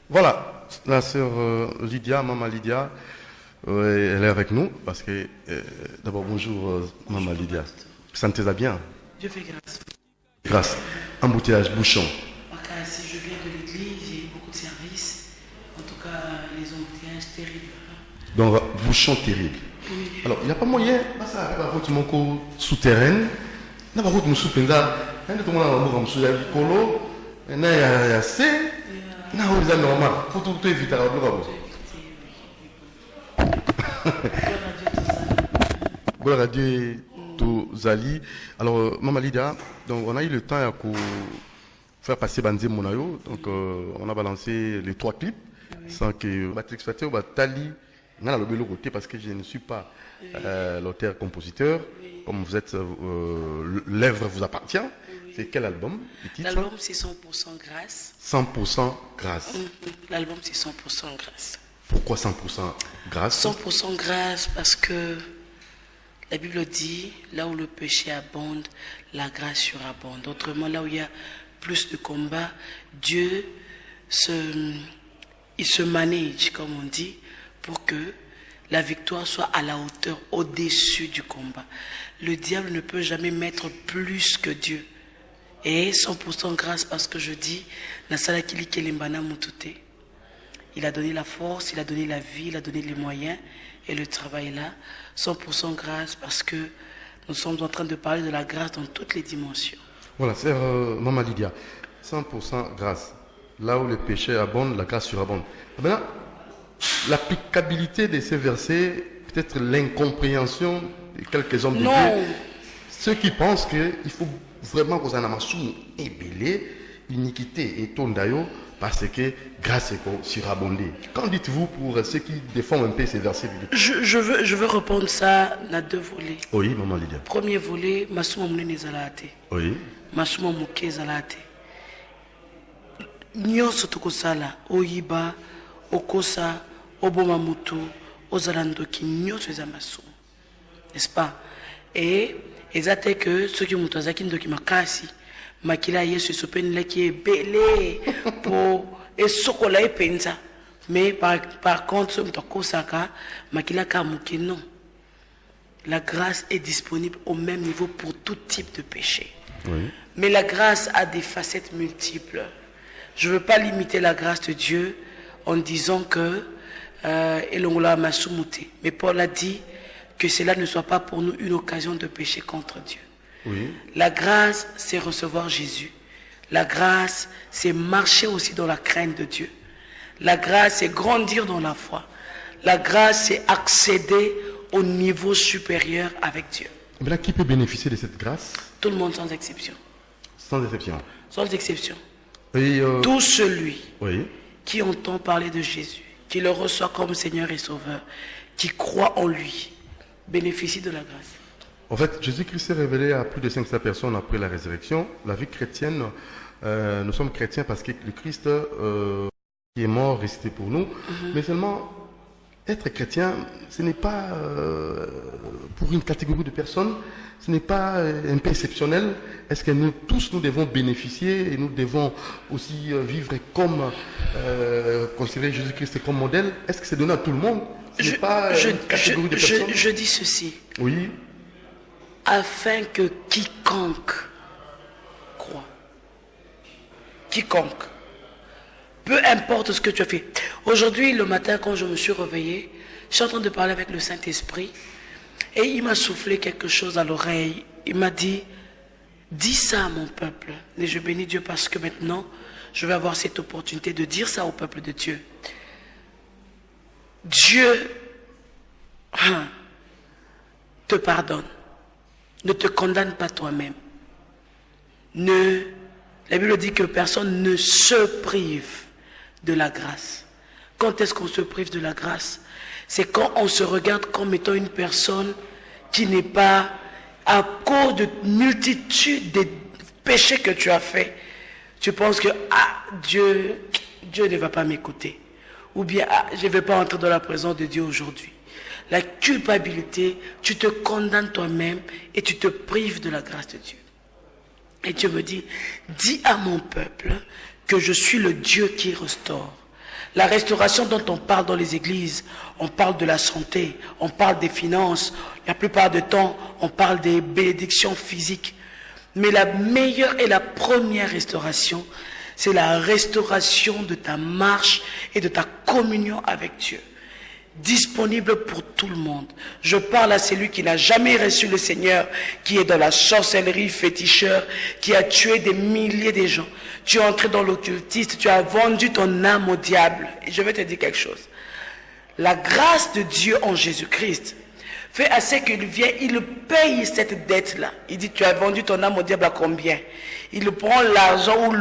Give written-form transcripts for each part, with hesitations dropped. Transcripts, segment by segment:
Voilà, la sœur Lydia, maman Lydia, elle est avec nous parce que, d'abord bonjour maman Lydia. Sentez-la bien. Dieu fait grâce. Grâce. Embouteillage, bouchon. Si je viens de l'église, j'ai eu beaucoup de services. En tout cas, les embouteillages terribles. Donc, bouchon terrible. Oui. Alors, il n'y a pas moyen, ça arrive à votre manco souterraine. Il n'y a pas votre soupenda. Il y a tout le monde qui a un colo. Il y a C. Il y a un normal. Il faut tout éviter à la bloc. Gloire à Dieu, tous Ali. Alors, Maman Lydia, donc on a eu le temps pour faire passer Banzé Monayo. Donc, on a balancé les 3 clips sans que Matrix Faté ou Tali n'a le côté parce que je ne suis pas l'auteur-compositeur. Comme vous êtes, l'œuvre vous appartient. C'est quel album? L'album, c'est 100% grâce. 100% grâce. L'album, c'est 100% grâce. Pourquoi 100% grâce? 100% grâce parce que la Bible dit, là où le péché abonde, la grâce surabonde. Autrement, là où il y a plus de combats, Dieu il se manage, comme on dit, pour que la victoire soit à la hauteur, au-dessus du combat. Le diable ne peut jamais mettre plus que Dieu. Et 100% grâce parce que je dis, il a donné la force, il a donné la vie, il a donné les moyens et le travail là. 100% grâce parce que nous sommes en train de parler de la grâce dans toutes les dimensions. Voilà, c'est Maman Lydia. 100% grâce. Là où le péché abonde, la grâce surabonde. Maintenant, l'applicabilité de ces versets, peut-être l'incompréhension de quelques hommes de Dieu. Ceux qui pensent qu'il faut vraiment qu'on en ait ébélé, iniquité et tondayo, parce que grâce est surabondée. Qu'en dites-vous pour ceux qui défendent un peu ces versets bibliques? Je veux répondre ça dans 2 volets. Oui, Maman Lydia. Premier volet, Masuma Moune Zalate. Oui. Masuma Mouké Zalate. Nyonso tokosala, Oyiba, Okosa, Oboma Mutu, Ozalandoki, nyonso eza masumu. N'est-ce pas? Et exactement que ceux qui m'ont zaki ndoki makasi, makila yesu sopeni leki belé pour et sokola e penza. Mais par contre, mtokosaka makila kamuki non. La grâce est disponible au même niveau pour tout type de péché. Oui. Mais la grâce a des facettes multiples. Je ne veux pas limiter la grâce de Dieu en disant que mais Paul a dit que cela ne soit pas pour nous une occasion de pécher contre Dieu. Oui. La grâce, c'est recevoir Jésus. La grâce, c'est marcher aussi dans la crainte de Dieu. La grâce, c'est grandir dans la foi. La grâce, c'est accéder au niveau supérieur avec Dieu. Mais là, qui peut bénéficier de cette grâce? Tout le monde sans exception. Sans exception. Sans exception. Et Tout celui oui. qui entend parler de Jésus, qui le reçoit comme Seigneur et Sauveur, qui croit en lui, bénéficie de la grâce. En fait, Jésus-Christ s'est révélé à plus de 500 personnes après la résurrection. La vie chrétienne, nous sommes chrétiens parce que le Christ qui est mort, resté pour nous. Mais seulement, être chrétien, ce n'est pas pour une catégorie de personnes, ce n'est pas un peu exceptionnel. Est-ce que nous tous, nous devons bénéficier et nous devons aussi vivre comme, considérer Jésus-Christ comme modèle? Est-ce que c'est donné à tout le monde? Ce n'est pas une catégorie de personnes? Je dis ceci. Oui. Afin que quiconque croit, quiconque, peu importe ce que tu as fait. Aujourd'hui, le matin, quand je me suis réveillé, je suis en train de parler avec le Saint-Esprit et il m'a soufflé quelque chose à l'oreille. Il m'a dit, dis ça à mon peuple. Et je bénis Dieu parce que maintenant, je vais avoir cette opportunité de dire ça au peuple de Dieu. Dieu te pardonne. Ne te condamne pas toi-même. La Bible dit que personne ne se prive de la grâce. Quand est-ce qu'on se prive de la grâce? C'est quand on se regarde comme étant une personne qui n'est pas, à cause de multitude de péchés que tu as fait, tu penses que Dieu ne va pas m'écouter. Ou bien je ne vais pas entrer dans la présence de Dieu aujourd'hui. La culpabilité, tu te condamnes toi-même et tu te prives de la grâce de Dieu. Et Dieu me dit, dis à mon peuple que je suis le Dieu qui restaure. La restauration dont on parle dans les églises, on parle de la santé, on parle des finances, la plupart du temps, on parle des bénédictions physiques. Mais la meilleure et la première restauration, c'est la restauration de ta marche et de ta communion avec Dieu. Disponible pour tout le monde. Je parle à celui qui n'a jamais reçu le Seigneur, qui est dans la sorcellerie, féticheur, qui a tué des milliers de gens. Tu es entré dans l'occultisme, tu as vendu ton âme au diable. Et je vais te dire quelque chose. La grâce de Dieu en Jésus-Christ fait assez qu'il vienne, il paye cette dette-là. Il dit, tu as vendu ton âme au diable à combien? Il prend l'argent ou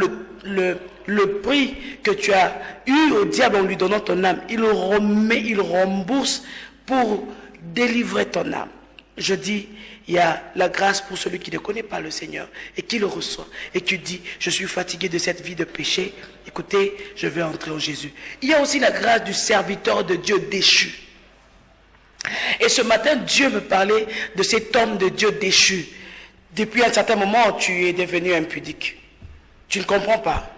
le prix que tu as eu au diable en lui donnant ton âme. Il remet, il rembourse pour délivrer ton âme. Je dis, il y a la grâce pour celui qui ne connaît pas le Seigneur et qui le reçoit. Et tu dis, je suis fatigué de cette vie de péché. Écoutez, je vais entrer en Jésus. Il y a aussi la grâce du serviteur de Dieu déchu. Et ce matin, Dieu me parlait de cet homme de Dieu déchu. Depuis un certain moment, tu es devenu impudique. Tu ne comprends pas.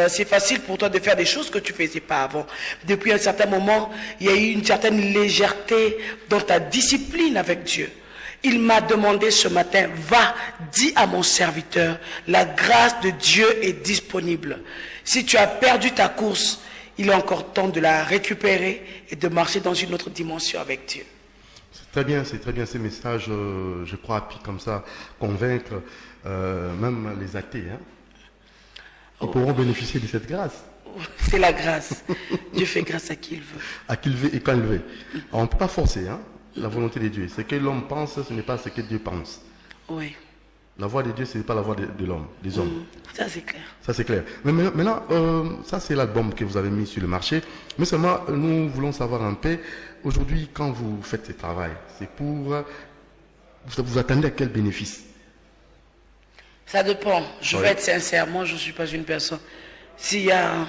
C'est facile pour toi de faire des choses que tu ne faisais pas avant. Depuis un certain moment, il y a eu une certaine légèreté dans ta discipline avec Dieu. Il m'a demandé ce matin, va, dis à mon serviteur, la grâce de Dieu est disponible. Si tu as perdu ta course, il est encore temps de la récupérer et de marcher dans une autre dimension avec Dieu. C'est très bien ces messages, je crois, puis comme ça, convaincre même les athées. Hein. Ils pourront bénéficier de cette grâce. C'est la grâce. Dieu fait grâce à qui il veut. À qui il veut et quand il veut. Alors, on ne peut pas forcer la volonté de Dieu. Ce que l'homme pense, ce n'est pas ce que Dieu pense. Oui. La voix de Dieu, ce n'est pas la voix de l'homme, des hommes. Ça, c'est clair. Ça, c'est clair. Mais maintenant, ça, c'est l'album que vous avez mis sur le marché. Mais seulement, nous voulons savoir un peu, aujourd'hui, quand vous faites ce travail, c'est pour... Vous attendez à quel bénéfice? Ça dépend. Je vais être sincère. Moi, je ne suis pas une personne. S'il y a...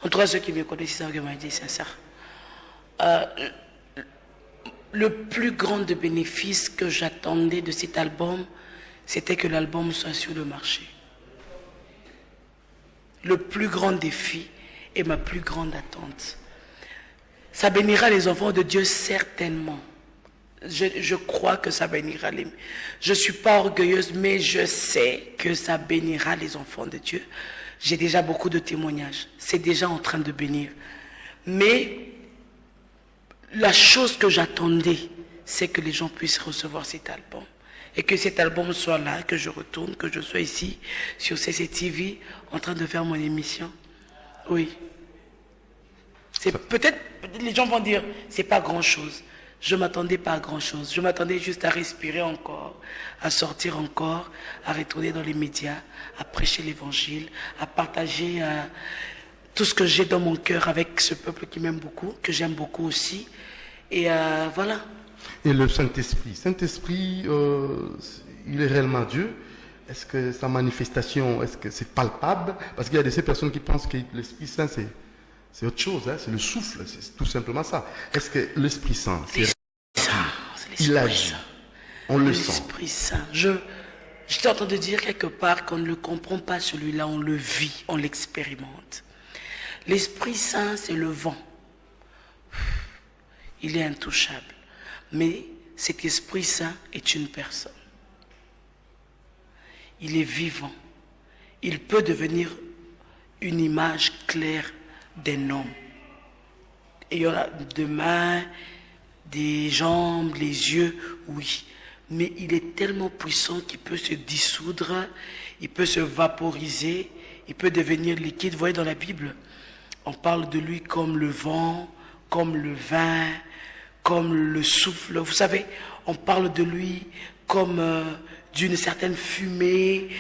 En tout cas, ceux qui me connaissent, ils savent que je suis sincère. Le plus grand de bénéfices que j'attendais de cet album, c'était que l'album soit sur le marché. Le plus grand défi et ma plus grande attente. Ça bénira les enfants de Dieu certainement. Je crois que ça bénira les... Je ne suis pas orgueilleuse, mais je sais que ça bénira les enfants de Dieu. J'ai déjà beaucoup de témoignages. C'est déjà en train de bénir. Mais la chose que j'attendais, c'est que les gens puissent recevoir cet album. Et que cet album soit là, que je retourne, que je sois ici, sur CCTV, en train de faire mon émission. Oui. Peut-être, les gens vont dire, c'est pas grand-chose. Je ne m'attendais pas à grand-chose. Je m'attendais juste à respirer encore, à sortir encore, à retourner dans les médias, à prêcher l'évangile, à partager tout ce que j'ai dans mon cœur avec ce peuple qui m'aime beaucoup, que j'aime beaucoup aussi. Et voilà. Et le Saint-Esprit. Saint-Esprit, il est réellement Dieu. Est-ce que sa manifestation, est-ce que c'est palpable? Parce qu'il y a de ces personnes qui pensent que l'Esprit Saint, c'est autre chose, c'est le souffle, c'est tout simplement ça. Est-ce que l'Esprit Saint, il agit, on le sent? L'Esprit Saint, je t'ai entendu dire quelque part qu'on ne le comprend pas celui-là, on le vit, on l'expérimente. L'Esprit Saint, c'est le vent. Il est intouchable. Mais cet Esprit Saint est une personne. Il est vivant. Il peut devenir une image claire d'un homme. Et il y aura des mains, des jambes, les yeux, oui. Mais il est tellement puissant qu'il peut se dissoudre, il peut se vaporiser, il peut devenir liquide. Vous voyez dans la Bible, on parle de lui comme le vent, comme le vin, comme le souffle. Vous savez, on parle de lui comme d'une certaine fumée.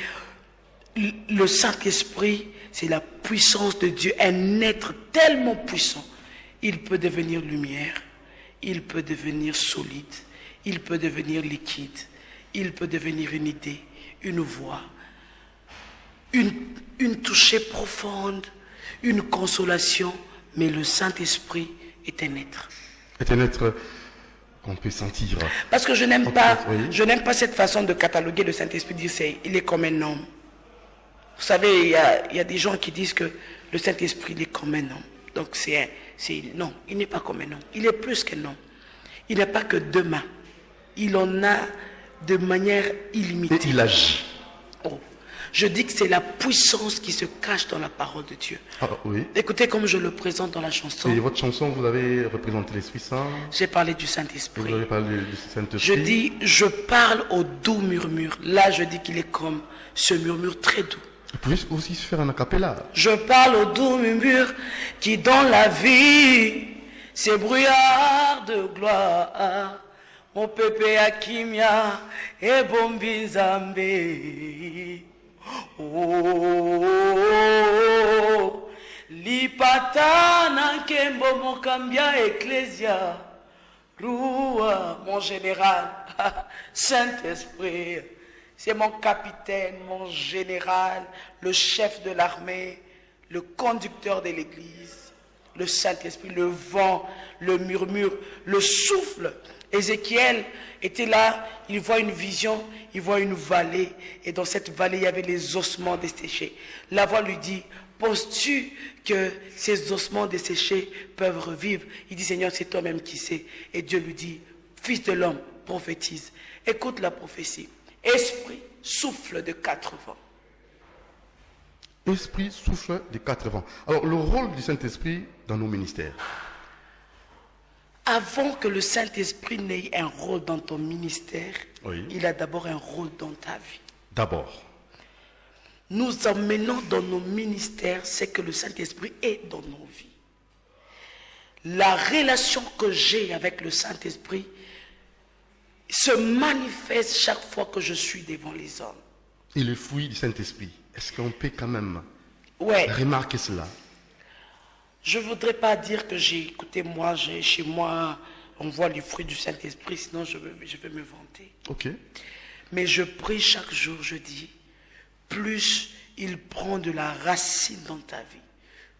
Le Saint-Esprit, c'est la puissance de Dieu, un être tellement puissant. Il peut devenir lumière, il peut devenir solide, il peut devenir liquide, il peut devenir une idée, une voix, une touchée profonde, une consolation, mais le Saint-Esprit est un être. Est un être qu'on peut sentir. Parce que je n'aime pas cette façon de cataloguer le Saint-Esprit, dire il est comme un homme. Vous savez, il y a des gens qui disent que le Saint-Esprit il est comme un homme. Donc non, il n'est pas comme un homme. Il est plus qu'un homme. Il n'a pas que deux mains. Il en a de manière illimitée. Et il agit. Oh. Je dis que c'est la puissance qui se cache dans la parole de Dieu. Ah, oui. Écoutez comme je le présente dans la chanson. Et votre chanson, vous avez représenté l'Esprit Saint. J'ai parlé du Saint-Esprit. Vous avez parlé du Saint-Esprit. Je dis, je parle au doux murmure. Là, je dis qu'il est comme ce murmure très doux. Vous pouvez aussi se faire un acapella. Je parle au doux murmure qui dans la vie, ces brouillards de gloire. Mon pépé Akimia et Bombi Zambé. Oh, Lipatana Kembo Mokambia Ecclesia. Roua, mon général, Saint-Esprit. C'est mon capitaine, mon général, le chef de l'armée, le conducteur de l'église, le Saint-Esprit, le vent, le murmure, le souffle. Ézéchiel était là, il voit une vision, il voit une vallée, et dans cette vallée, il y avait les ossements desséchés. La voix lui dit, penses-tu que ces ossements desséchés peuvent revivre? Il dit, Seigneur, c'est toi-même qui sais. Et Dieu lui dit, fils de l'homme, prophétise. Écoute la prophétie. Esprit, souffle de 4 vents. Esprit, souffle de 4 vents. Alors, le rôle du Saint-Esprit dans nos ministères. Avant que le Saint-Esprit n'ait un rôle dans ton ministère, Oui. il a d'abord un rôle dans ta vie. D'abord. Nous emmenons dans nos ministères ce que le Saint-Esprit est dans nos vies. La relation que j'ai avec le Saint-Esprit se manifeste chaque fois que je suis devant les hommes. Et le fruit du Saint-Esprit, est-ce qu'on peut quand même remarquer cela? Je ne voudrais pas dire que écoutez, chez moi, on voit les fruits du Saint-Esprit, sinon je vais me vanter. Ok. Mais je prie chaque jour, je dis, plus il prend de la racine dans ta vie,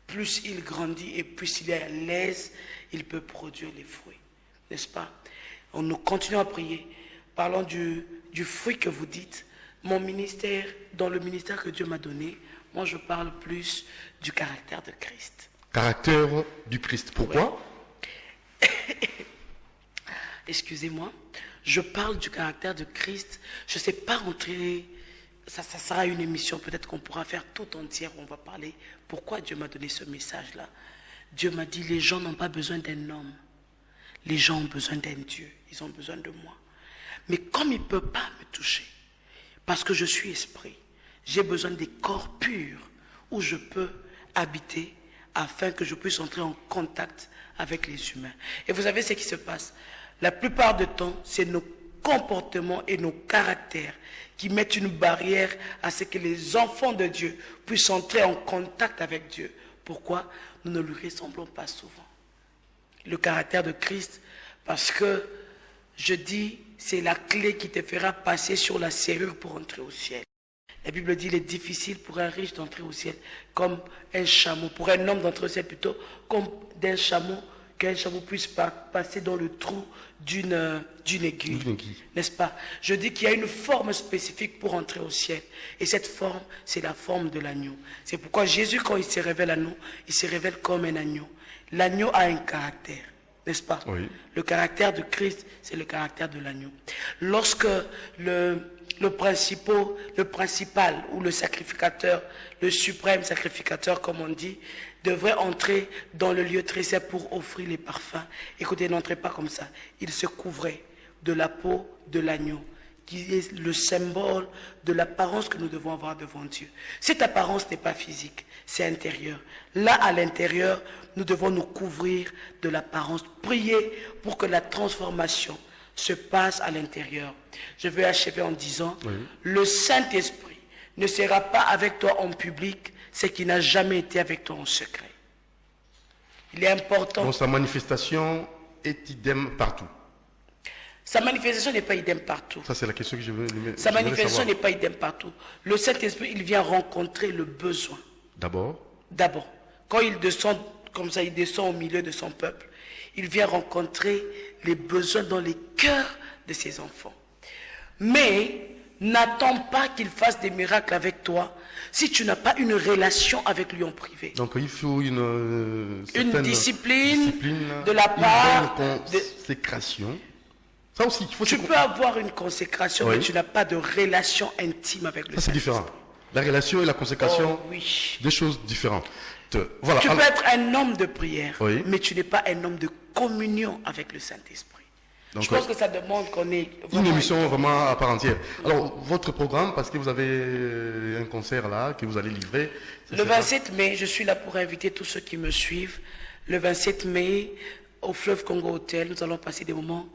plus il grandit et plus il est à l'aise, il peut produire les fruits. N'est-ce pas? Nous continuons à prier. Parlons du fruit que vous dites. Mon ministère, dans le ministère que Dieu m'a donné, moi je parle plus du caractère de Christ. Caractère du Christ. Pourquoi? Excusez-moi. Je parle du caractère de Christ. Je ne sais pas rentrer. Ça sera une émission, peut-être qu'on pourra faire tout entière où on va parler. Pourquoi Dieu m'a donné ce message-là? Dieu m'a dit, les gens n'ont pas besoin d'un homme. Les gens ont besoin d'un Dieu. Ils ont besoin de moi. Mais comme il ne peut pas me toucher, parce que je suis esprit, j'ai besoin des corps purs où je peux habiter afin que je puisse entrer en contact avec les humains. Et vous savez ce qui se passe? La plupart du temps, c'est nos comportements et nos caractères qui mettent une barrière à ce que les enfants de Dieu puissent entrer en contact avec Dieu. Pourquoi? Nous ne lui ressemblons pas souvent. Le caractère de Christ, parce que je dis, c'est la clé qui te fera passer sur la serrure pour entrer au ciel. La Bible dit, il est difficile pour un riche d'entrer au ciel comme un chameau, pour un homme d'entrer au ciel plutôt, comme d'un chameau, qu'un chameau puisse passer dans le trou d'une aiguille. N'est-ce pas? Je dis qu'il y a une forme spécifique pour entrer au ciel. Et cette forme, c'est la forme de l'agneau. C'est pourquoi Jésus, quand il se révèle à nous, il se révèle comme un agneau. L'agneau a un caractère, n'est-ce pas? Oui. Le caractère de Christ, c'est le caractère de l'agneau. Lorsque le principal ou le sacrificateur, le suprême sacrificateur, comme on dit, devrait entrer dans le lieu très saint pour offrir les parfums. Écoutez, n'entrez pas comme ça. Il se couvrait de la peau de l'agneau, qui est le symbole de l'apparence que nous devons avoir devant Dieu. Cette apparence n'est pas physique, c'est intérieur. Là, à l'intérieur, nous devons nous couvrir de l'apparence. Prier pour que la transformation se passe à l'intérieur. Je vais achever en disant, le Saint-Esprit ne sera pas avec toi en public, ce qui n'a jamais été avec toi en secret. Il est important. Donc sa manifestation est idem partout. Sa manifestation n'est pas idem partout. Ça, c'est la question que je veux savoir. Sa manifestation n'est pas idem partout. Le Saint-Esprit, il vient rencontrer le besoin. D'abord. Quand il descend, comme ça, il descend au milieu de son peuple, il vient rencontrer les besoins dans les cœurs de ses enfants. Mais n'attends pas qu'il fasse des miracles avec toi si tu n'as pas une relation avec lui en privé. Donc il faut une une discipline de la une part bonne de... consécration. Ça aussi, il faut Tu peux avoir une consécration, Oui. mais tu n'as pas de relation intime avec le Ça, c'est Saint-Esprit. différent. La relation et la consécration, Oh, oui. deux choses différentes. Voilà. Tu Alors, peux être un homme de prière, Oui. mais tu n'es pas un homme de communion avec le Saint-Esprit. Donc, Je pense que ça demande qu'on ait une vraiment émission vraiment à part entière. Alors, votre programme, parce que vous avez un concert là que vous allez livrer. ça Le sera- 27 mai, je suis là pour inviter tous ceux qui me suivent. Le 27 mai, au Fleuve Congo Hotel, nous allons passer des moments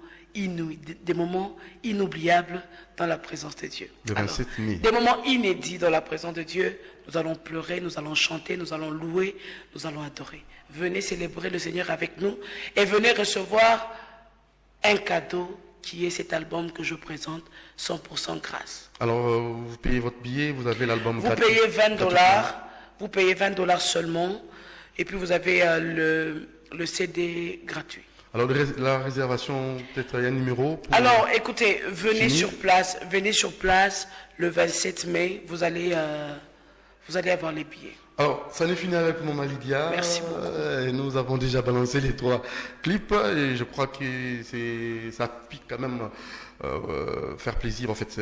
inoubliables dans la présence de Dieu. Le 27 mai. Des moments inédits dans la présence de Dieu. Nous allons pleurer, nous allons chanter, nous allons louer, nous allons adorer. Venez célébrer le Seigneur avec nous et venez recevoir un cadeau qui est cet album que je présente, 100% grâce. Alors, vous payez votre billet, vous avez l'album Vous gratuit. payez 20 gratuitement. dollars, vous payez 20 dollars seulement, et puis vous avez le CD gratuit. Alors, la réservation, peut-être il y a un numéro pour- Alors, écoutez, venez Fini. sur place le 27 mai, vous allez avoir les billets. Alors, ça n'est fini avec Maman Lydia. Merci beaucoup. Nous avons déjà balancé les 3 clips et je crois que ça pique quand même faire plaisir. En fait,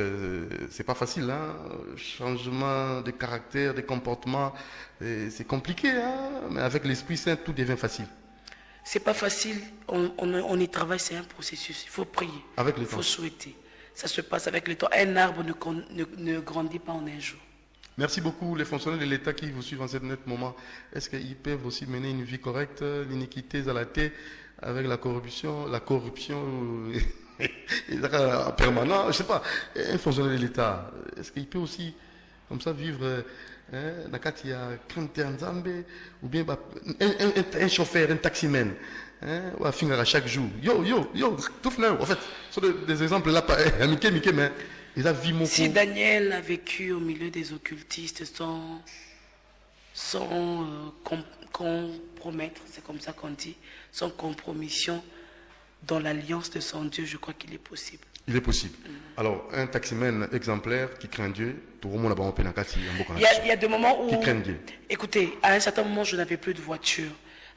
c'est pas facile. Hein? Changement de caractère, de comportement, c'est compliqué. Hein? Mais avec l'Esprit Saint, tout devient facile. C'est pas facile, on y travaille, c'est un processus. Il faut prier, Avec le il faut temps. souhaiter. Ça se passe avec le temps. Un arbre ne grandit pas en un jour. Merci beaucoup les fonctionnaires de l'État qui vous suivent en ce net moment. Est-ce qu'ils peuvent aussi mener une vie correcte, l'iniquité zalatée avec la corruption en permanent, je sais pas, un fonctionnaire de l'État, est-ce qu'il peut aussi comme ça vivre nakati ya Kante Nzambe ou bien un chauffeur, un taximan ou à finir à chaque jour. Tout fait, en fait, ce sont des exemples là, Mickey, mais il a vu mon Si Daniel a vécu au milieu des occultistes sans compromettre, c'est comme ça qu'on dit, sans compromission dans l'alliance de son Dieu, je crois qu'il est possible. Il est possible. Alors, un taximan exemplaire qui craint Dieu, tout le monde a un Nakati, il y a des moments où, qui craignent Dieu. écoutez, à un certain moment, je n'avais plus de voiture,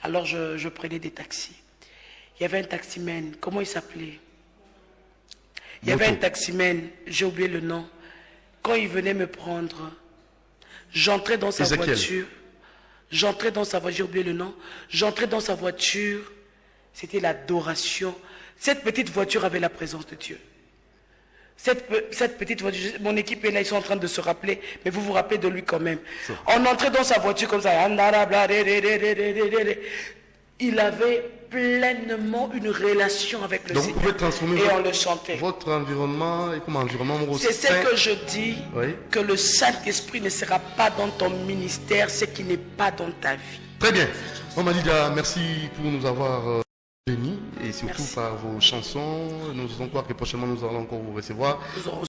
alors je prenais des taxis. Il y avait un taximan, comment il s'appelait? Il y avait un taximan, j'ai oublié le nom. Quand il venait me prendre, j'entrais dans sa voiture. J'ai oublié le nom. J'entrais dans sa voiture. C'était l'adoration. Cette petite voiture avait la présence de Dieu. Cette petite voiture, mon équipe est là, ils sont en train de se rappeler, mais vous vous rappelez de lui quand même. On entrait dans sa voiture comme ça. Il avait pleinement une relation avec le Donc Seigneur. vous pouvez transformer et on le chantait. votre environnement et comme environnement C'est ce que je dis, Oui. que le Saint-Esprit ne sera pas dans ton ministère, ce qui n'est pas dans ta vie. Très bien. Maman Lydia, merci pour nous avoir bénis et surtout Merci. par vos chansons. Nous allons croire que prochainement nous allons encore vous recevoir. Nous aurons